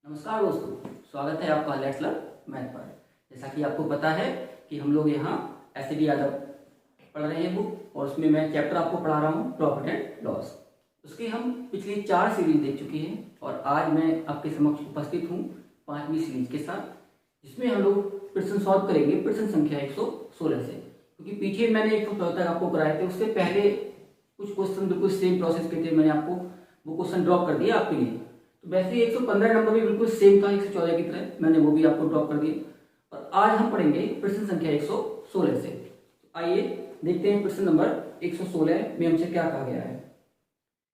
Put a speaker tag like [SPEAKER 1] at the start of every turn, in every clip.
[SPEAKER 1] नमस्कार दोस्तों, स्वागत है आपका लेट्स लर्न मैथ पर। जैसा कि आपको पता है कि हम लोग यहाँ एस.डी. यादव पढ़ रहे हैं बुक, और उसमें मैं चैप्टर आपको पढ़ा रहा हूँ प्रॉफिट एंड लॉस। उसके हम पिछली 4 सीरीज देख चुके हैं और आज मैं आपके समक्ष उपस्थित हूँ 5वीं सीरीज के साथ, जिसमें हम लोग प्रश्न सॉल्व करेंगे प्रश्न संख्या 116 से। क्योंकि पीछे मैंने 114 तक आपको कराए थे, उससे पहले कुछ क्वेश्चन बिल्कुल सेम प्रोसेस के थे, मैंने आपको वो क्वेश्चन ड्रॉप कर दिया आपके लिए। तो वैसे ही 115 नंबर भी बिल्कुल सेम था 114 की तरह, मैंने वो भी आपको ड्रॉप कर दिया। और आज हम पढ़ेंगे प्रश्न संख्या 116 से। आइए देखते हैं प्रश्न नंबर 116 में हमसे क्या कहा गया है।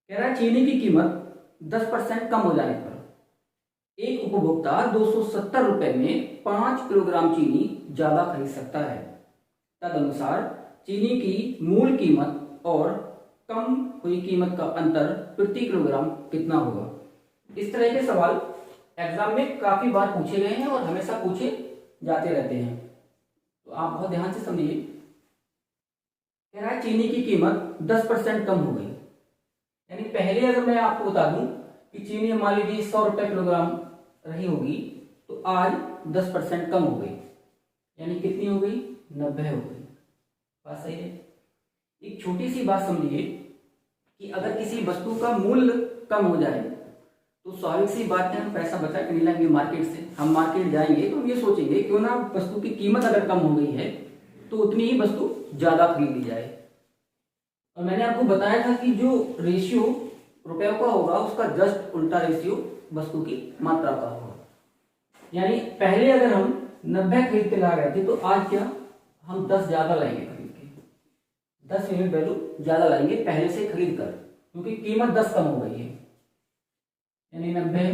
[SPEAKER 1] कह रहा है चीनी की कीमत 10% कम हो जाने पर एक उपभोक्ता 270 रुपए में 5 किलोग्राम चीनी ज्यादा खरीद सकता है। तदनुसार चीनी की मूल कीमत और कम हुई कीमत का अंतर प्रति किलोग्राम कितना होगा। इस तरह के सवाल एग्जाम में काफी बार पूछे गए हैं और हमेशा पूछे जाते रहते हैं, तो आप बहुत ध्यान से समझिए। कह रहा है चीनी की कीमत 10% कम हो गई, यानी पहले अगर मैं आपको बता दूं कि चीनी मान लीजिए 100 रुपए किलोग्राम रही होगी, तो आज 10% कम हो गई, यानी कितनी हो गई, 90 हो गई। बात सही है। एक छोटी सी बात समझिए कि अगर किसी वस्तु का मूल्य कम हो जाए तो स्वाभाविक सी बात है हम पैसा बचा के नहीं लाएंगे मार्केट से। हम मार्केट जाएंगे तो हम ये सोचेंगे क्यों ना वस्तु की कीमत अगर कम हो गई है तो उतनी ही वस्तु ज्यादा खरीद ली जाए। और मैंने आपको बताया था कि जो रेशियो रुपयों का होगा उसका जस्ट उल्टा रेशियो वस्तु की मात्रा का होगा। यानी पहले अगर हम 90 खरीद के ला रहे थे तो आज क्या हम 10 ज्यादा लाएंगे खरीद के, 10 यूनिट वैल्यू ज्यादा लाएंगे पहले से खरीद कर, क्योंकि कीमत 10 कम हो गई है। यानी 90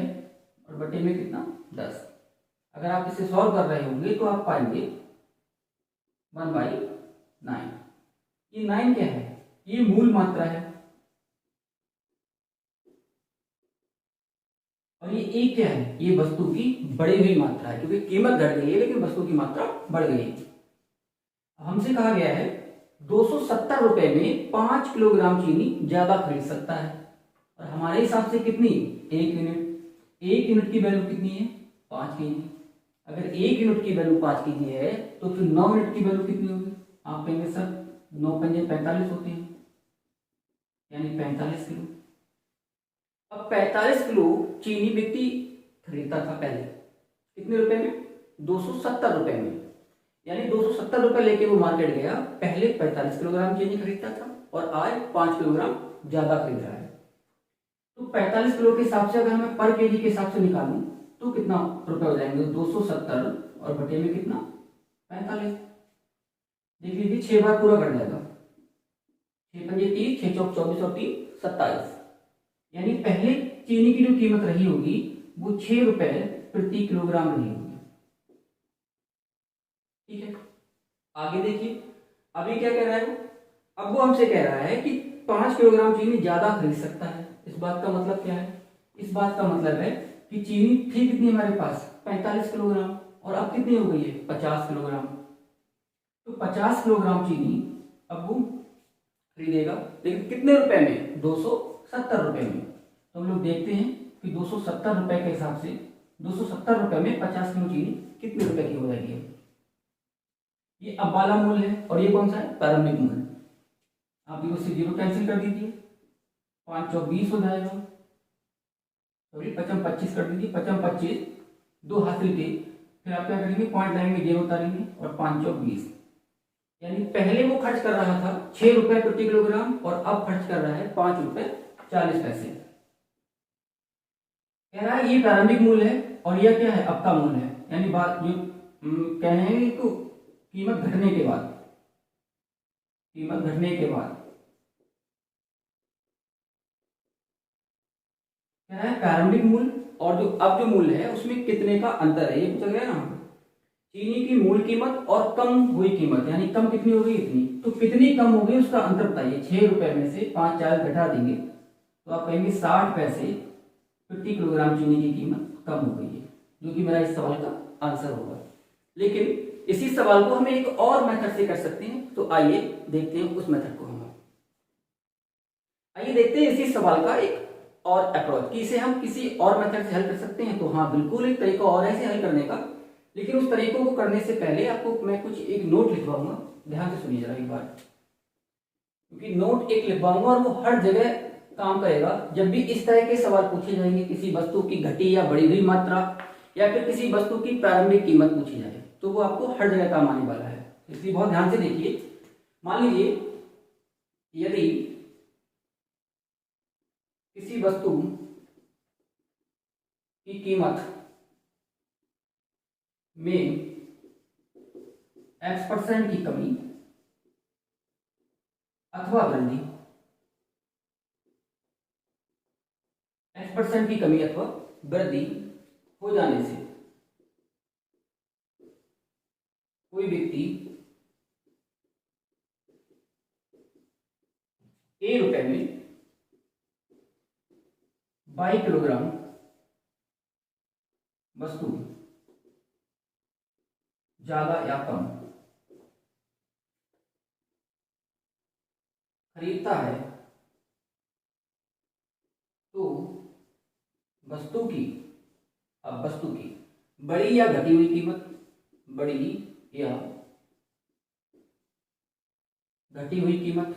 [SPEAKER 1] और बटे में कितना 10। अगर आप इसे सॉल्व कर रहे होंगे तो आप पाएंगे 1/9। ये 9 क्या है, ये मूल मात्रा है, और ये 1 क्या है, ये वस्तु की बढ़ी हुई मात्रा है, क्योंकि कीमत घट गई है लेकिन वस्तु की मात्रा बढ़ गई है। हमसे कहा गया है 270 रुपए में 5 किलोग्राम चीनी ज्यादा खरीद सकता है, और हमारे हिसाब से कितनी, 1 यूनिट। 1 यूनिट की वैल्यू कितनी है, 5 केजी। अगर 1 यूनिट की वैल्यू 5 केजी है तो फिर 9 यूनिट की वैल्यू कितनी होगी। आप कहेंगे सर 9 पंजे 45 होते हैं, यानी 45 किलो। अब 45 किलो चीनी व्यक्ति खरीदता था पहले कितने रुपए में, 270 रुपए में। यानी 270 रुपए लेके वो मार्केट गया, पहले 45 किलोग्राम चीनी खरीदता था और आज 5 किलोग्राम ज्यादा खरीद रहा है। तो 45 किलो के हिसाब से अगर मैं पर केजी के हिसाब से निकालूं तो कितना रुपए हो जाएंगे, 270 और बटे में कितना 45। देख लीजिए 6 बार पूरा कर जाएगा, 6 पंजे 30, 6 चौक 24 और 3 27। यानी पहले चीनी की जो कीमत रही होगी वो 6 रुपए प्रति किलोग्राम रही होगी। ठीक है, आगे देखिए अभी क्या कह रहा है वो। अब वो हमसे कह रहा है कि 5 किलोग्राम चीनी ज्यादा खरीद सकता है। इस बात का मतलब क्या है, इस बात का मतलब है कि चीनी थी कितनी हमारे पास 45 किलोग्राम, और अब कितनी हो गई है 50 किलोग्राम। तो 50 किलोग्राम चीनी अब वो खरीदेगा, लेकिन कितने रुपए में, 270 रुपए में। तो हम लोग देखते हैं कि 270 रुपए के हिसाब से 270 रुपए में 50 किलो चीनी कितने रुपए की हो जाएगी। ये अब वाला मूल्य है, और ये कौन सा है, प्रारंभिक मूल्य। आप इससे 0 कैंसिल कर दीजिए, 5 चौक 20 हो जाएगा, सॉरी 55 25 कर दीजिए, 55 25 2 हासिल के, फिर आप क्या करेंगे पॉइंट लाएंगे, 0 उतारेंगे और 5 चौक 20। यानी पहले वो खर्च कर रहा था 6 रुपए प्रति किलोग्राम और अब खर्च कर रहा है 5 रुपए 40 पैसे। कह रहा है ये प्रारंभिक मूल्य है और यह क्या है, अब का मूल्य है। यानी बात जो कह रहे हैं तो कीमत घटने के बाद, कीमत घटने के बाद क्या है, प्रारंभिक मूल्य और जो अब जो मूल्य है उसमें कितने का अंतर है, ये पूछा गया ना। चीनी की मूल कीमत और कम हुई कीमत, यानी कम कितनी हो गई, इतनी। तो कितनी कम हो गई उसका अंतर बताइए। 6 रुपए में से 5 40 घटा देंगे तो आप कहेंगे 60 पैसे प्रति किलोग्राम चीनी की कीमत कम हो गई है, जो कि मेरा इस सवाल का आंसर होगा। लेकिन इसी सवाल को हम एक और मेथड से कर सकते हैं, तो आइए देखते हैं उस मेथड को हम। आइए देखते हैं इसी सवाल का एक और अप्रोच कि इसे हम किसी और मेथड से हल कर सकते हैं, तो हाँ बिल्कुल एक तरीका और है इसे हल करने का, लेकिन उस तरीकों को करने से पहले आपको मैं कुछ एक नोट लिखवाऊंगा, ध्यान से सुनिए जरा एक बार, क्योंकि नोट एक लिखवाऊंगा और वो हर जगह काम करेगा। जब भी इस तरह के सवाल पूछे जाएंगे, किसी वस्तु की घटी या बढ़ी हुई मात्रा या फिर किसी वस्तु की प्रारंभिक कीमत पूछी जाए, तो वो आपको हर जगह काम आने वाला है, इसलिए बहुत ध्यान से देखिए। मान लीजिए यदि किसी वस्तु की कीमत में X% की कमी अथवा वृद्धि, X% की कमी अथवा वृद्धि हो जाने से कोई व्यक्ति A रुपए में 22 किलोग्राम वस्तु ज्यादा या कम खरीदता है, तो वस्तु की, अब वस्तु की बढ़ी या घटी हुई कीमत, बढ़ी या घटी हुई कीमत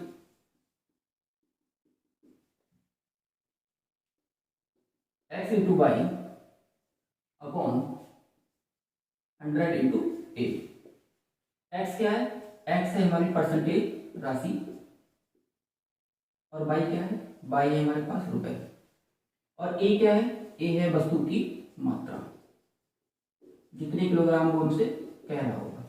[SPEAKER 1] X into y upon 100 into a. X क्या है? एक्स है हमारी परसेंटेज राशि, और बाई क्या है? बाई है हमारे पास रुपए, और ए क्या है? ए है वस्तु की मात्रा, जितने किलोग्राम वो हमसे कह रहा होगा।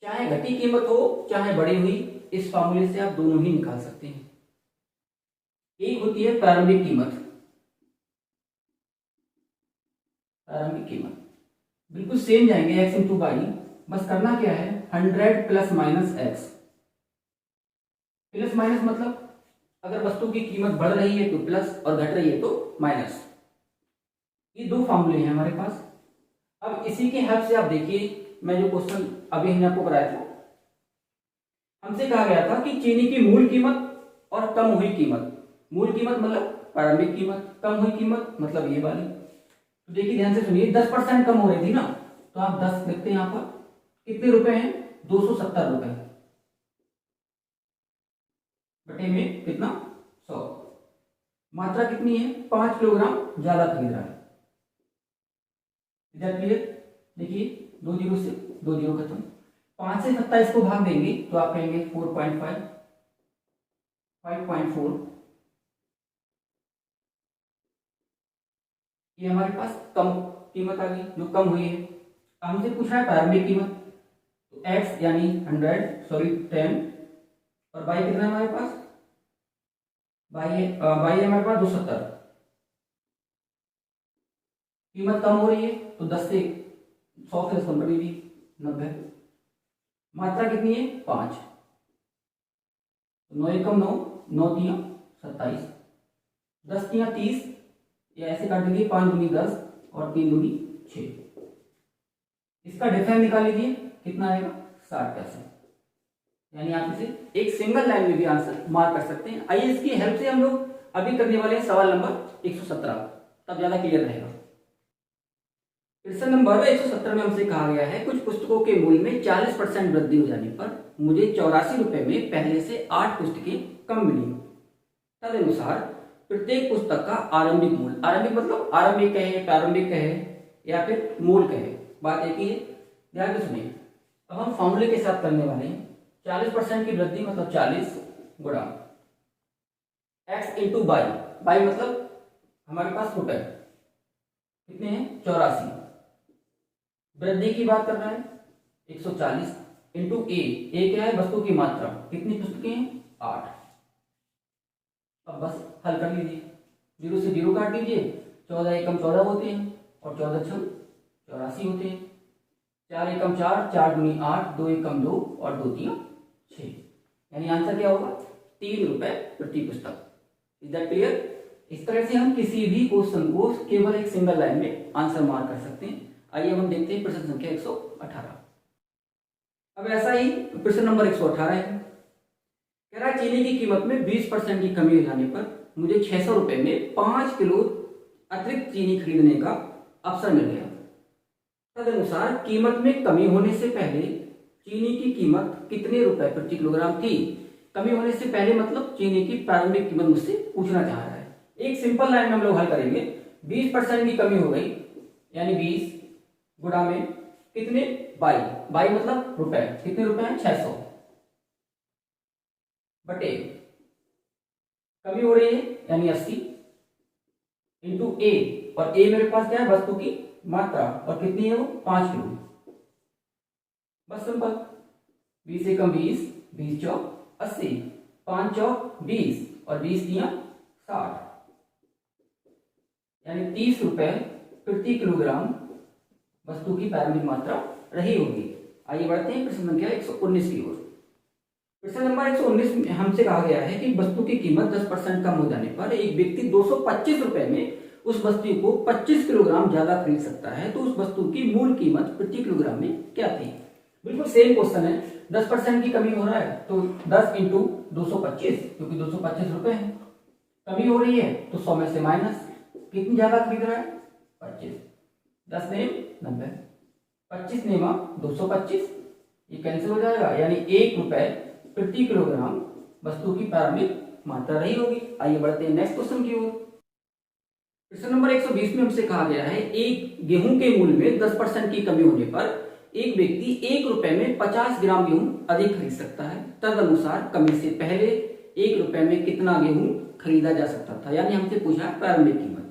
[SPEAKER 1] चाहे घटी कीमत हो चाहे बढ़ी हुई, इस फॉर्मूले से आप दोनों ही निकाल सकते हैं। एक होती है प्रारंभिक कीमत, प्रारंभिक कीमत बिल्कुल सेम जाएंगे, एक्स इंटू वाई, बस करना क्या है 100 plus minus x. Plus minus मतलब अगर वस्तु की कीमत बढ़ रही है तो प्लस और घट रही है तो माइनस। ये दो फॉर्मूले हैं हमारे पास। अब इसी के हेल्प से आप देखिए, मैं जो क्वेश्चन अभी हमने आपको कराया था, हमसे कहा गया था कि चीनी की मूल कीमत और कम हुई कीमत, मूल कीमत मतलब प्रारंभिक कीमत, कम हुई कीमत मतलब ये वाली। तो देखिए ध्यान से सुनिए, 10% कम हो रही थी ना, तो आप 10 लिखते हैं यहाँ पर, कितने रुपए हैं? 270 रुपए, बटे में कितना? 100। मात्रा कितनी है? 5 किलोग्राम ज्यादा खरीद रहा है। क्लियर? देखिए 2 जीरो से 2 जीरो खत्म, 5 से 27 को भाग देंगे तो आप कहेंगे 4.5, 5.4, ये हमारे पास कम कीमत आ गई, जो कम हुई है। हमसे पूछा है प्रारंभिक कीमत, तो x यानी 10, और बाई कितना है हमारे पास? बाई है हमारे पास 270। कीमत कम हो रही है तो 10 से 100 से कम करेगी 90। मात्रा कितनी है? 5, 9 एकम 9, 9 तिया 27, 10 तिया 30, या ऐसे काट दीजिए, 5 दूनी 10 और 3 दूनी 6। इसका डिफरेंस निकाल लीजिए, कितना आएगा? 60 पैसे। यानी आप इसे एक सिंगल लाइन में भी आंसर मार्क कर सकते हैं। आइए इसकी हेल्प से हम लोग अभी करने वाले हैं सवाल नंबर 117, तब ज्यादा क्लियर रहेगा। प्रश्न नंबर 117 में हमसे कहा गया है, कुछ पुस्तकों के मूल्य में 40% वृद्धि हो जाने पर मुझे 84 रुपए में पहले से 8 पुस्तकें कम मिली। तदनुसार प्रत्येक पुस्तक का आरंभिक मूल्य, आरंभिक मतलब आरंभिक कहे, प्रारंभिक कहे या फिर मूल कहे, बात एक ही है। ध्यान से सुनिए, अब हम फॉर्मूले के साथ करने वाले हैं। 40% की वृद्धि मतलब 40 गुणा x इंटू बाई, बाई मतलब हमारे पास रुपए कितने हैं? 84। वृद्धि की बात कर रहा है 140 इंटू ए क्या है? वस्तु की मात्रा, कितनी पुस्तकें हैं? 8। अब बस हल कर लीजिए, 0 से 0 काट दीजिए, 14 एकम 14 होते हैं और 14 छम 84 होते हैं। 4 एकम 4, 4 दूनी 8, 2 एकम 2 और 2 तिया 6। यानी आंसर क्या होगा? 3 रुपए प्रति पुस्तक। Is that clear? इस तरह से हम किसी भी क्वेश्चन को केवल एक सिंगल लाइन में आंसर मार्क कर सकते हैं। आइए हम देखते हैं प्रश्न संख्या 118। अब ऐसा ही प्रश्न नंबर 118 है, कह रहा है चीनी की कीमत में 20% की कमी हो जाने पर मुझे 600 रुपये में 5 किलो अतिरिक्त चीनी खरीदने का अवसर मिल गया। तदनुसार कीमत में कमी होने से पहले चीनी की कीमत कितने रुपए प्रति किलोग्राम थी? कमी होने से पहले मतलब चीनी की प्रारंभिक कीमत मुझसे पूछना चाह रहा है। एक सिंपल लाइन में हम लोग हल करेंगे। 20% की कमी हो गई, यानी 20 गुणा में कितने, 22 मतलब रुपए, कितने रुपए हैं, 600 बटे कमी हो रही है यानी 80 इंटू ए, और ए मेरे पास क्या है, वस्तु की मात्रा, और कितनी है वो, 5 किलो। बस सिंपल, 20 से कम 20, 20 चौक 80, 5 चौक 20 और 20 दिया 60, यानी 30 रुपए प्रति किलोग्राम वस्तु की प्रारंभिक मात्रा रही होगी। आइए बढ़ते हैं प्रश्न संख्या 119 की ओर। प्रश्न नंबर 119 में हमसे कहा गया है कि वस्तु की कीमत 10% कम हो जाने पर एक व्यक्ति 225 रुपए में उस वस्तु को 25 किलोग्राम ज्यादा खरीद सकता है, तो उस वस्तु की मूल कीमत प्रति किलोग्राम में क्या थी? बिल्कुल सेम क्वेश्चन है। 10% की कमी हो रहा है तो 10 इंटू 225, क्योंकि 225 रुपए है। कमी हो रही है तो 100 में से माइनस, कितनी ज्यादा खरीद रहा है, 25। 10 ने 90, 25 ने 225, ये कैंसिल हो जाएगा, यानी 1 रुपए प्रति किलोग्राम वस्तु की प्रारंभिक मात्रा रही होगी। आइए बढ़ते हैं नेक्स्ट क्वेश्चन की ओर। प्रश्न नंबर 120 में हमसे कहा गया है एक गेहूं के मूल्य में 10% की कमी होने पर एक व्यक्ति 1 रुपए में 50 ग्राम गेहूं अधिक खरीद सकता है। तदनुसार कमी से पहले 1 रुपए में कितना गेहूं खरीदा जा सकता था? यानी हमसे पूछा प्रारंभिक कीमत।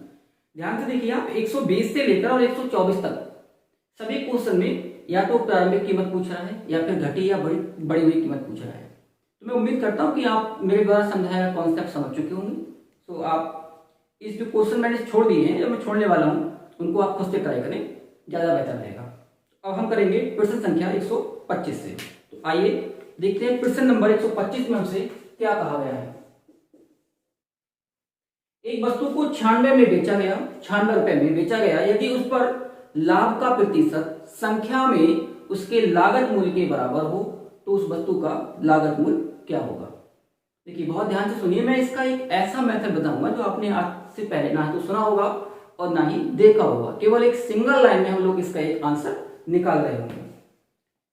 [SPEAKER 1] ध्यान से देखिए आप, 120 से लेकर और 124 तक सभी क्वेश्चन में या तो प्रारंभिक कीमत पूछ रहा है या फिर घटी या बड़ी हुई कीमत पूछ रहा है। तो मैं उम्मीद करता हूं कि आप मेरे द्वारा समझाया कॉन्सेप्ट समझ चुके होंगे। तो आप इस जो क्वेश्चन मैंने छोड़ दिए हैं, जो मैं छोड़ने वाला हूं, उनको आप खुद से ट्राई करें, ज्यादा बेहतर रहेगा। अब हम करेंगे प्रश्न संख्या 125 से। तो आइए देखते हैं प्रश्न नंबर 125 में हमसे क्या कहा गया है। एक वस्तु को 96 में बेचा गया, 96 रुपए में बेचा गया, यदि उस पर लाभ का प्रतिशत संख्या में उसके लागत मूल्य के बराबर हो तो उस वस्तु का लागत मूल्य क्या होगा? देखिए बहुत ध्यान से सुनिए, मैं इसका एक ऐसा मेथड बताऊंगा जो आपने आज से पहले ना तो सुना होगा और ना ही देखा होगा। केवल एक सिंगल लाइन में हम लोग इसका एक आंसर निकाल रहे होंगे।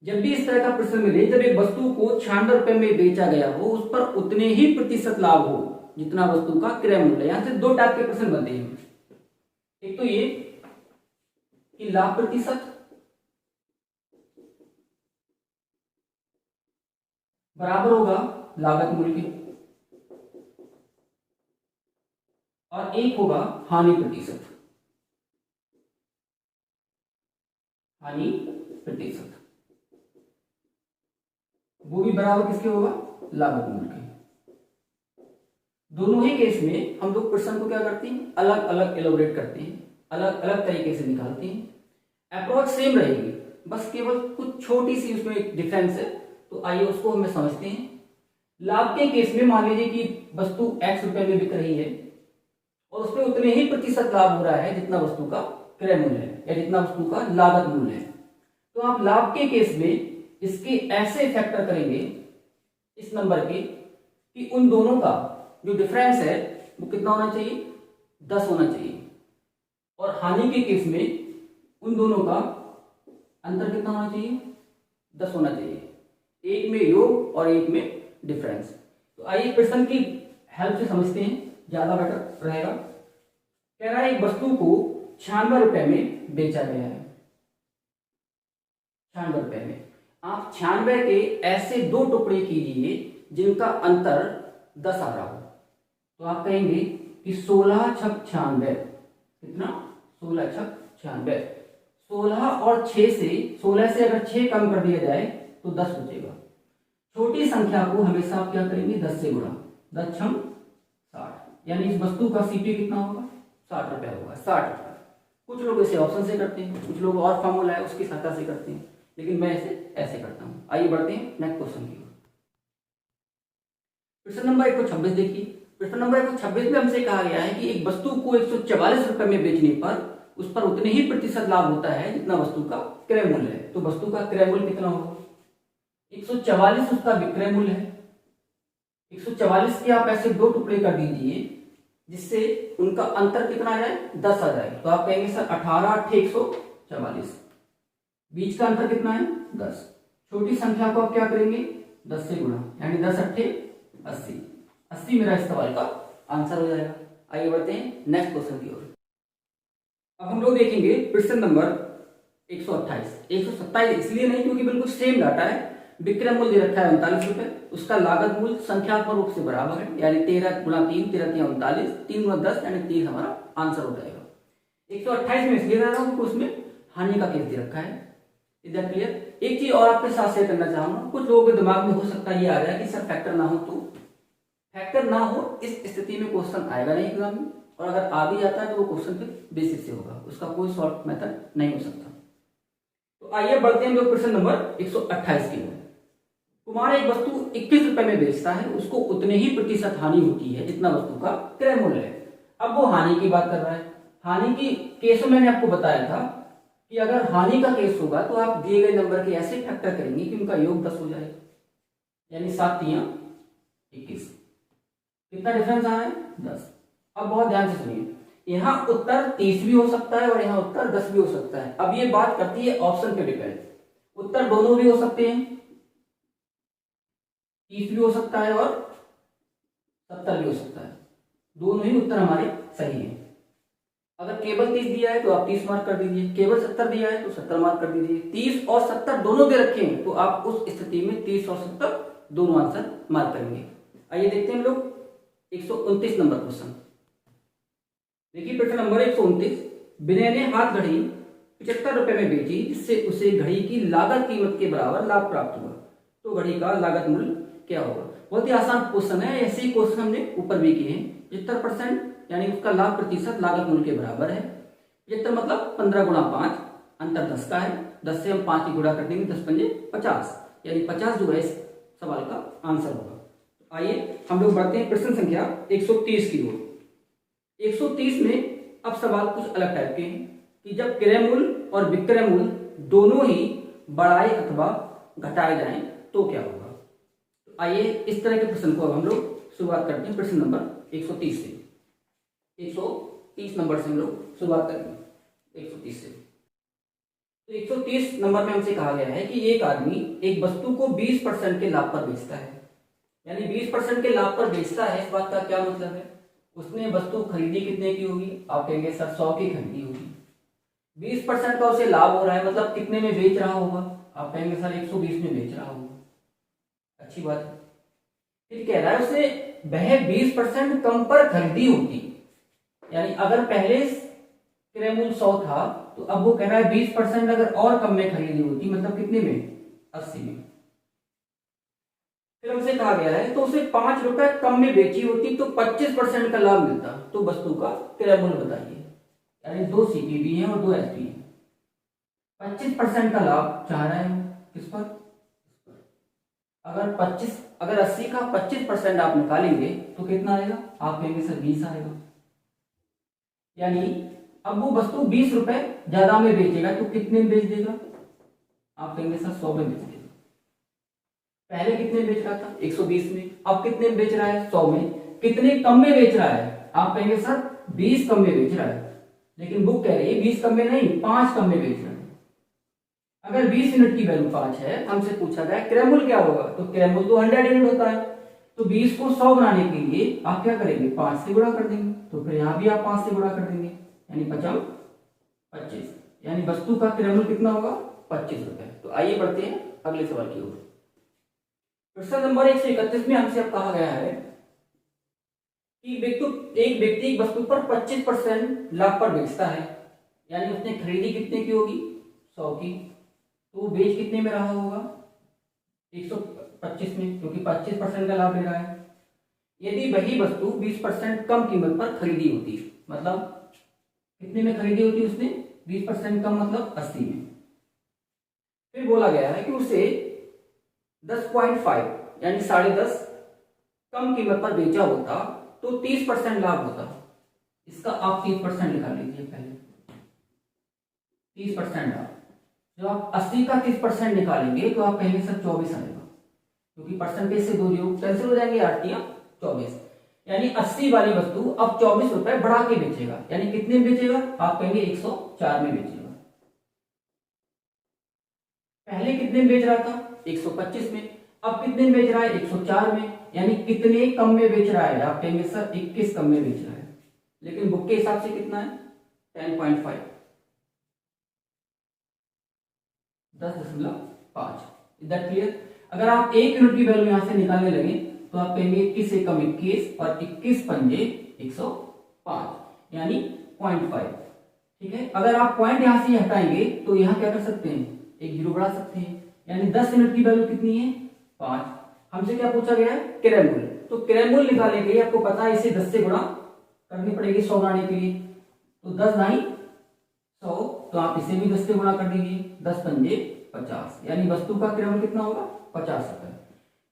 [SPEAKER 1] जब भी इस तरह का प्रश्न मिले, जब एक वस्तु को 96 रुपए में बेचा गया हो, उस पर उतने ही प्रतिशत लाभ हो जितना वस्तु का क्रय मूल्य। यहां से 2 टाइप के प्रश्न बनते हैं। एक तो ये कि लाभ प्रतिशत बराबर होगा लागत मूल्य के, और एक होगा हानि प्रतिशत। हानि प्रतिशत वो भी बराबर किसके होगा? लागत मूल्य के। दोनों ही केस में हम लोग प्रश्न को क्या करते हैं, अलग अलग एलोबरेट करते हैं, अलग अलग तरीके से निकालते हैं। अप्रोच सेम रहेगी, बस केवल कुछ छोटी सी उसमें डिफरेंस है। तो आइए उसको हमें समझते हैं। लाभ के केस में मान लीजिए कि वस्तु x रुपए में बिक रही है और उसमें उतने ही प्रतिशत लाभ हो रहा है जितना वस्तु का क्रय मूल्य है या जितना वस्तु का लागत मूल्य है। तो आप लाभ के केस में इसके ऐसे फैक्टर करेंगे इस नंबर के कि उन दोनों का जो डिफरेंस है वो कितना होना चाहिए, 10 होना चाहिए। और हानि के केस में उन दोनों का अंतर कितना होना चाहिए, 10 होना चाहिए। एक में योग और एक में डिफरेंस। तो आइए प्रश्न की हेल्प से समझते हैं, ज्यादा बेटर रहेगा। कह रहा है एक वस्तु को 96 रुपए में बेचा गया है। 96 रुपए में आप 96 के ऐसे 2 टुकड़े कीजिए जिनका अंतर 10 आ रहा हो। तो आप कहेंगे कि 16 छक 96, कितना, 16 छक 96। 16 और 6 से, 16 से अगर 6 कम कर दिया जाए तो 10 बचेगा। छोटी संख्या को हमेशा आप क्या करेंगे, 10 से गुणा, 10 छम 60, यानी इस वस्तु का सीपी कितना होगा, 60 रुपया होगा। 60 रुपया। कुछ लोग इसे ऑप्शन से करते हैं, कुछ लोग और फॉर्मूला है उसकी सहायता से करते हैं, लेकिन मैं इसे ऐसे करता हूं। आइए बढ़ते हैं नेक्स्ट क्वेश्चन की ओर। प्रश्न नंबर 126 देखिए। प्रश्न नंबर 126 में हमसे कहा गया है कि एक वस्तु को 144 रुपए में बेचने पर उस पर उतने ही प्रतिशत लाभ होता है जितना वस्तु का क्रय मूल्य है। तो वस्तु का क्रय मूल्य कितना होगा, 144 उसका विक्रय मूल्य है। 144 के आप ऐसे 2 टुकड़े कर दीजिए जिससे उनका अंतर कितना आ जाए, 10 आ जाए। तो आप कहेंगे सर 18 8 144, बीच का अंतर कितना है, 10। छोटी संख्या को आप क्या करेंगे, 10 से गुणा, यानी 10 8 80, 80 मेरा इस सवाल का आंसर हो जाएगा। आइए बढ़ते हैं नेक्स्ट क्वेश्चन की ओर। अब हम लोग देखेंगे प्रश्न नंबर 128। 127 इसलिए नहीं क्योंकि बिल्कुल सेम डाटा है। विक्रय मूल्य दे रखा है 39 रुपए, उसका लागत मूल्य संख्यात्मक रूप से बराबर है, यानी 13 गुणा 3, 13 3 39, 3 गुणा 10 यानी 30 हमारा आंसर हो जाएगा। 128 में इसलिए दे रहा हूं क्योंकि उसमें हानि का केस दे रखा है। Is that clear? एक चीज और आपके साथ शेयर करना चाहूंगा, कुछ लोगों के दिमाग में हो सकता है ये आ जाए कि सर फैक्टर ना हो, तो फैक्टर ना हो इस स्थिति में क्वेश्चन आएगा नहीं एग्जाम में, और अगर आ भी जाता है तो वो क्वेश्चन के बेसिस से होगा, उसका कोई शॉर्ट मेथड नहीं हो सकता। तो आइए बढ़ते हैं हम लोग प्रश्न नंबर 128 की ओर। कुमार एक वस्तु 21 रुपए में बेचता है, उसको उतने ही प्रतिशत हानि होती है जितना वस्तु का क्रय मूल्य है। अब वो हानि की बात कर रहा है। हानि की केस में मैंने आपको बताया था कि अगर हानि का केस होगा तो आप दिए गए नंबर के ऐसे फैक्टर करेंगे कि उनका योग 10 हो जाएगा, यानी 7 3 21। कितना डिफरेंस आ रहा है, 10। अब बहुत ध्यान से सुनिए, यहाँ उत्तर 30 भी हो सकता है और यहाँ उत्तर 10 भी हो सकता है। अब ये बात करती है ऑप्शन पे डिपेंड। उत्तर दोनों भी हो सकते हैं, 30 भी हो सकता है और 70 भी हो सकता है, दोनों ही उत्तर हमारे सही हैं। अगर केवल 30 दिया है तो आप 30 मार्क कर दीजिए, केवल 70 दिया है तो 70 मार्क कर दीजिए। 30 और 70 दोनों दे रखे हैं तो आप उस स्थिति में 30 और 70 दोनों आंसर मार्क करेंगे। आइए देखते हैं हम लोग 129 नंबर क्वेश्चन। देखिए प्रश्न नंबर 129। विनय ने हाथ घड़ी 75 रुपए में बेची, जिससे उसे घड़ी की लागत कीमत के बराबर लाभ प्राप्त हुआ, तो घड़ी का लागत मूल्य क्या होगा? बहुत ही आसान क्वेश्चन है, ऐसे ही क्वेश्चन हमने ऊपर भी किए हैं। 75% यानी उसका लाभ प्रतिशत लागत मूल्य के बराबर है। 75 मतलब 15 गुणा 5, अंतर 10 का है। 10 से हम 5 की गुणा कर देंगे, 10 पंजे 50, यानी 50 जो है इस सवाल का आंसर होगा। आइए हम लोग बढ़ते हैं प्रश्न संख्या 130 की ओर। 130 में अब सवाल कुछ अलग टाइप के हैं कि जब क्रय मूल्य और विक्रय मूल्य दोनों ही बढ़ाए अथवा घटाए जाएं तो क्या होगा? तो आइए इस तरह के प्रश्न को अब हम लोग शुरुआत करते हैं प्रश्न नंबर 130 से। 130 नंबर से हम लोग शुरुआत करेंगे 130 से। तो 130 नंबर में हमसे कहा गया है कि एक आदमी एक वस्तु को 20% के लाभ पर बेचता है, यानी 20% के लाभ पर बेचता है। इस बात का क्या मतलब है? उसने वस्तु खरीदी कितने की होगी? आप कहेंगे सर 100 की खरीदी होगी। 20% का उसे लाभ हो रहा है, मतलब कितने में बेच रहा होगा? आप कहेंगे सर 120 में बेच रहा होगा। अच्छी बात है। फिर कह रहा है उसे वह 20% कम पर खरीदी होती, यानी अगर पहले क्रय मूल्य 100 था तो अब वो कह रहा है 20% अगर और कम में खरीदी होती, मतलब कितने में? 80 में। फिर हमसे कहा गया है तो उसे 5 रुपए कम में बेची होती तो 25% का लाभ मिलता, तो वस्तु का क्रय मूल्य बताइए। यानी 2 सीपीवी हैं और 2 एसपी हैं। 25% का लाभ चाह रहे हैं किस पर? अगर 80 का 25% आप निकालेंगे तो कितना आएगा? आप कहेंगे सर 20 आएगा। यानी अब वो वस्तु 20 रुपए ज्यादा में बेचेगा तो कितने में बेच देगा? आप कहेंगे सर 100 में बेच देगा। पहले कितने में बेच रहा था? 120 में। अब कितने में बेच रहा है? 100 में। कितने कम में बेच रहा है? आप कहेंगे सर 20 कम में बेच रहा है, लेकिन बुक कह रही है 20 कम में नहीं, 5 कम में बेच रहा है। अगर 20 यूनिट की वैल्यू 5 है, हमसे पूछा गया क्रय मूल्य क्या होगा, तो क्रय मूल्य तो 100 यूनिट होता है। तो 20 को 100 बनाने के लिए आप क्या करेंगे? 5 से गुणा कर देंगे। तो फिर यहां भी आप 5 से गुणा कर देंगे, यानी 5 25, यानी वस्तु का क्रय मूल्य कितना होगा? 25 रुपए। तो आइए बढ़ते हैं अगले सवाल की ओर। प्रश्न नंबर 131 में हमसे अब कहा गया है कि एक व्यक्ति एक वस्तु पर 25% लाभ पर बेचता है, यानी उसने खरीदी कितने की होगी? 100 की। तो वो बेच कितने में रहा होगा? 125 में, क्योंकि 25% का लाभ ले रहा है। यदि वही वस्तु 20% कम कीमत पर खरीदी होती, मतलब कितने में खरीदी होती उसने? 20% कम मतलब 80 में। फिर बोला गया है कि उसे 10.5 यानी 10.5 कम कीमत पर बेचा होता तो 30% लाभ होता। इसका आप 30% निकाल लीजिए पहले। 30% लाभ, जब आप 80 का 30% निकालेंगे तो आप कहेंगे सर 24 आएगा, क्योंकि परसेंटेज से 2 योग कैंसिल हो जाएंगे, 8 या 24। यानी 80 वाली वस्तु अब 24 रुपए बढ़ा के बेचेगा, यानी कितने में बेचेगा? आप कहेंगे 104 में बेचेगा। पहले कितने में बेच रहा था? 125 में। अब कितने में बेच रहा है? 104 में। यानी कितने कम में बेच रहा है? आप कहेंगे सर 21 कम में बेच रहा है। लेकिन बुक के हिसाब से कितना है? 10.5, 10.5। Is that clear? अगर आप 1 यूनिट की वैल्यू यहां से निकालने लगे तो आप कहेंगे 21 से कम 21 और 21 पंजे 105, यानी 0.5। ठीक है, अगर आप पॉइंट यहां से हटाएंगे तो यहां क्या कर सकते हैं? एक जीरो बढ़ा सकते हैं, यानी 10 यूनिट की वैल्यू कितनी है? 5। हमसे क्या पूछा गया है? क्रय मूल्य। तो क्रय मूल्य निकालने के लिए आपको पता है इसे 10 से गुणा करनी पड़ेगी 100 बनाने के लिए। तो 10 दाई 100, तो आप इसे भी 10 से गुणा कर दीजिए, 10 पंजे 50, यानी वस्तु का क्रय मूल्य कितना होगा? 50 रुपए।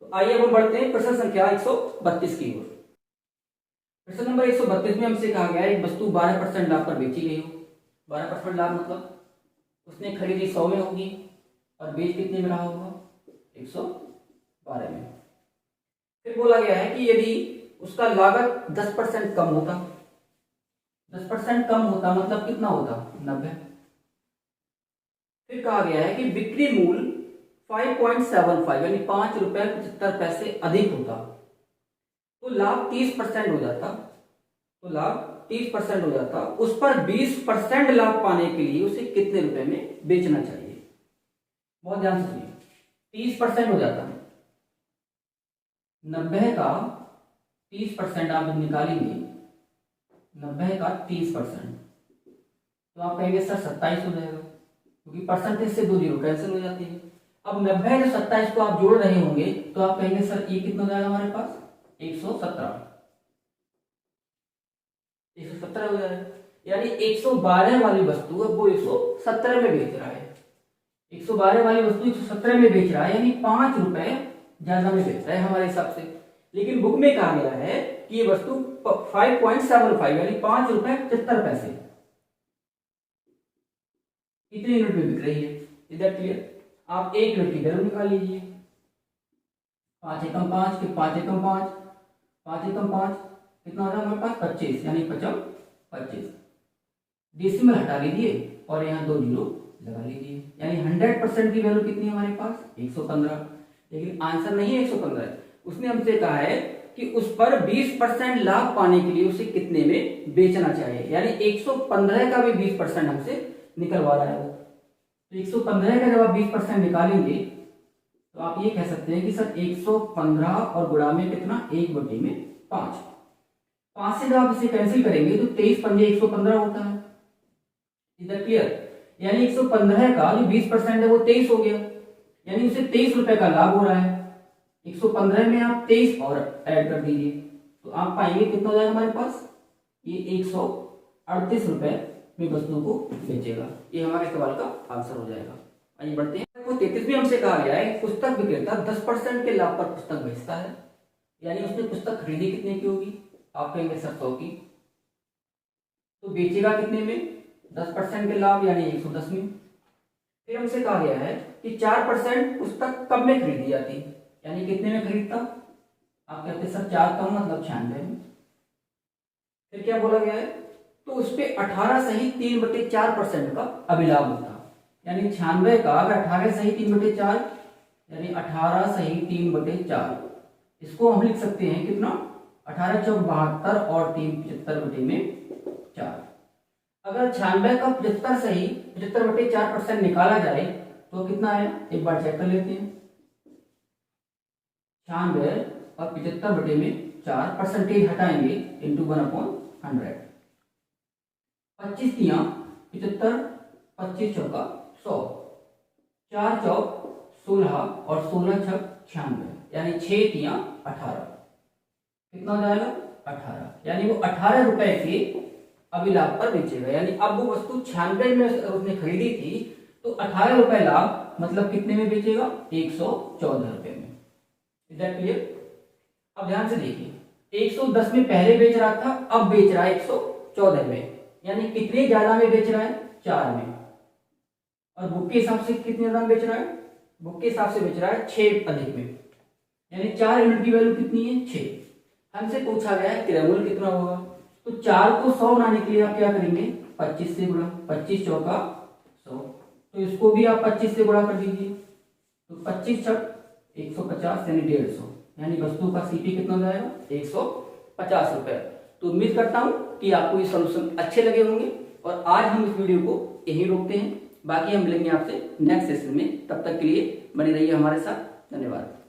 [SPEAKER 1] तो आइए अब हम बढ़ते हैं प्रश्न संख्या 132 की ओर। प्रश्न नंबर 132 में हमसे कहा गया है एक वस्तु 12% लाभ पर बेची गई हो। 12% लाभ मतलब उसने खरीदी 100 में होगी और बेच कितने में रहा होगा? 112 में। फिर बोला गया है कि यदि उसका लागत 10% कम होता, 10% कम होता मतलब कितना होता? 90। फिर कहा गया है कि बिक्री मूल्य 5.75 यानी 5 रुपए 75 पैसे अधिक होता, तो लाभ 30% हो जाता। तो लाभ 30% हो जाता। उस पर 20% लाभ पाने के लिए उसे कितने रुपए में बेचना चाहिए? बहुत ध्यान से सुनिए। 30% हो जाता, 90 का 30% आप निकालेंगे, 90 का 30%, तो आप कहेंगे सर 27 हो जाएगा, क्योंकि परसेंटेज से 2 जीरो कैंसिल हो जाती है। अब 90 और 27 को आप जोड़ रहे होंगे तो आप कहेंगे सर ये कितना हो जाएगा हमारे पास? 117, 117 हो जाएगा। यानी 112 वाली वस्तु अब वो 117 में बेच रहा है। 112 वाली वस्तु 117 में बेच रहा है, यानी 5 रुपए ज्यादा में बेच रहा है हमारे हिसाब से। लेकिन बुक में कहा गया है कि ये वस्तु 5.75 यानी 5 रुपए 75 पैसे कितने यूनिट में बिक रही है? Is that clear? आप 1 यूनिट की वैल्यू निकाल लीजिए। 5 एकम 5, फिर 5 एकम 5, 5 एकम 5 कितना हो जाएगा हमारे पास? 25, यानी 25। डेसिमल हटा लीजिए और यहाँ 2 जीरो लगा लीजिए, यानी 100% की वैल्यू कितनी है हमारे पास? 115। लेकिन आंसर नहीं है 115, उसने हमसे कहा है कि उस पर 20% लाभ पाने के लिए उसे कितने में बेचना चाहिए, यानी 115 का भी 20% हमसे निकलवा रहा है वो। तो 115 का जब आप 20% निकालेंगे तो आप ये कह सकते हैं कि सर 115 और गुणा में कितना? 1/5। 5 से जब आप इसे कैंसिल करेंगे तो 23 पंजे 115 होता है। इधर क्लियर? यानी 115 का जो 20% है वो 23 हो गया, यानी उसे 23 रुपए का लाभ हो रहा है। 115 में आप 23 और ऐड कर दीजिए तो आप पाएंगे कितना हो जाएगा हमारे पास? ये 138 रुपए में वस्तु को बेचेगा। ये हमारे सवाल का आंसर हो जाएगा। आइए बढ़ते हैं। तो 33 में हमसे कहा गया है पुस्तक विक्रेता 10% के लाभ पर पुस्तक बेचता है, यानी उसने पुस्तक खरीदी कितने की होगी? आप कहेंगे सर 100 की। तो बेचेगा कितने में? 10% के लाभ यानी 110 में। फिर हमसे कहा गया है कि 4% पुस्तक कब में खरीदी जाती है, यानी कितने में खरीदता? आप कहते हैं सर 4 कम मतलब 96 में। फिर क्या बोला गया है? तो उस पर 18 सही 3/4% का अभिलाभ होता, यानी 96 का अगर 18 सही 3/4 यानी 18 सही 3/4, इसको हम लिख सकते हैं कितना? 18 चौक 72 और 3 75/4। अगर 96 का 75 सही 75/4% निकाला जाए तो कितना है? एक बार चेक कर लेते हैं। 96 और 75/4 परसेंटेज हटाएंगे इंटू 1/100। 25 तियां 75, 25 चौका 100, 4 चौक 16 और 16 छक 96, यानी 6 तियां 18। कितना हो जाएगा? 18, यानी वो 18 रुपए के अभिलाभ पर बेचेगा। यानी अब वो वस्तु 96 में उसने खरीदी थी तो 18 रुपए लाभ मतलब कितने में बेचेगा? 114 रुपए में। Is that clear? अब ध्यान से देखिए, 110 में पहले बेच रहा था, अब बेच रहा है 114 में, यानी कितने ज्यादा में बेच रहा है? 4 में। और बुक के हिसाब से कितने ज्यादा में बेच रहा है? बुक के हिसाब से बेच रहा है 6 अधिक में, यानी 4 यूनिट की वैल्यू कितनी है? 6। हमसे पूछा गया है त्रिमूल कितना होगा। तो 4 को 100 बनाने के लिए आप क्या करेंगे, 25 से गुणा, 25 चौका 100, तो इसको भी आप 25 से गुणा कर दीजिए। तो 25 छक 150 यानी 150, यानी वस्तु का सीपी कितना हो जाएगा, 150 रुपए। तो उम्मीद करता हूं कि आपको ये सॉल्यूशन अच्छे लगे होंगे और आज हम इस वीडियो को यहीं रोकते हैं। बाकी हम मिलेंगे आपसे नेक्स्ट सेशन में, तब तक के लिए बने रहिए हमारे साथ। धन्यवाद।